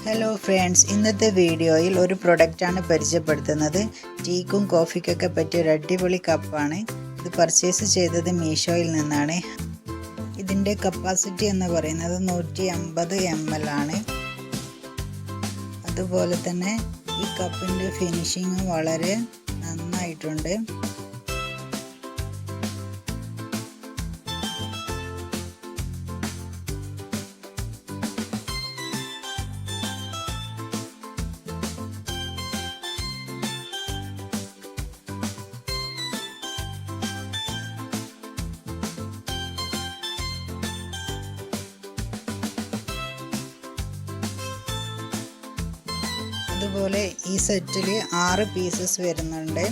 Hello friends, ഇന്നത്തെ വീഡിയോയിൽ ഒരു പ്രൊഡക്റ്റാണ് പരിചയപ്പെടുത്തുന്നത്. ടീക്കും കോഫിക്കൊക്കെ പറ്റിയ ഒരു അടിപൊളി കപ്പാണ്. ഇത് പർച്ചേസ് ചെയ്തത് മീഷോയിൽ നിന്നാണ്. ഇതിൻ്റെ കപ്പാസിറ്റി എന്ന് പറയുന്നത് 150 ml ആണ്. അതുപോലെ തന്നെ ഈ കപ്പിൻ്റെ ഫിനിഷിങ്ങും വളരെ നന്നായിട്ടുണ്ട്. അതുപോലെ ഈ സെറ്റിൽ 6 പീസസ് വരുന്നുണ്ട്.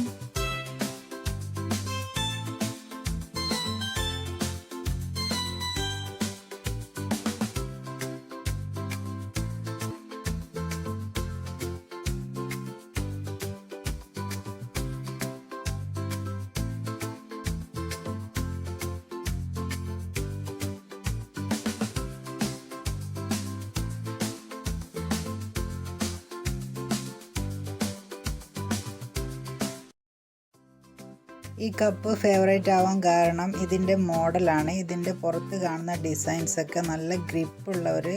ഈ കപ്പ് ഫേവറേറ്റ് ആവാൻ കാരണം ഇതിൻ്റെ മോഡലാണ്. ഇതിൻ്റെ പുറത്ത് കാണുന്ന ഡിസൈൻസൊക്കെ നല്ല ഗ്രിപ്പുള്ള ഒരു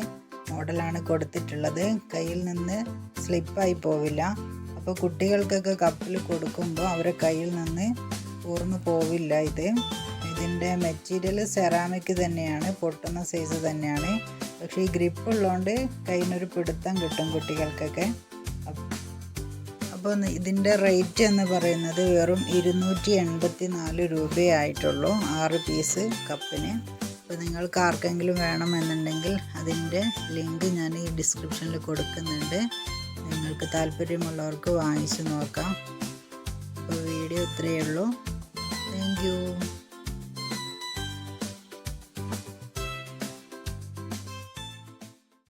മോഡലാണ് കൊടുത്തിട്ടുള്ളത്. കയ്യിൽ നിന്ന് സ്ലിപ്പായി പോവില്ല. അപ്പോൾ കുട്ടികൾക്കൊക്കെ കപ്പിൽ കൊടുക്കുമ്പോൾ അവരുടെ കയ്യിൽ നിന്ന് ഊർന്നു പോവില്ല. ഇതിൻ്റെ മെറ്റീരിയൽ സെറാമിക് തന്നെയാണ്, പൊട്ടുന്ന സൈസ് തന്നെയാണ്. പക്ഷേ ഈ ഗ്രിപ്പ് ഉള്ളതുകൊണ്ട് കയ്യിനൊരു പിടുത്തം കിട്ടും കുട്ടികൾക്കൊക്കെ. അപ്പോൾ ഇതിൻ്റെ റേറ്റ് എന്ന് പറയുന്നത് വെറും 284 രൂപയായിട്ടുള്ളൂ 6 പീസ് കപ്പിന്. അപ്പോൾ നിങ്ങൾക്ക് ആർക്കെങ്കിലും വേണമെന്നുണ്ടെങ്കിൽ അതിൻ്റെ ലിങ്ക് ഞാൻ ഈ ഡിസ്ക്രിപ്ഷനിൽ കൊടുക്കുന്നുണ്ട്. നിങ്ങൾക്ക് താല്പര്യമുള്ളവർക്ക് വാങ്ങിച്ചു നോക്കാം. അപ്പോൾ വീഡിയോ ഇത്രയേ ഉള്ളൂ. Thank you.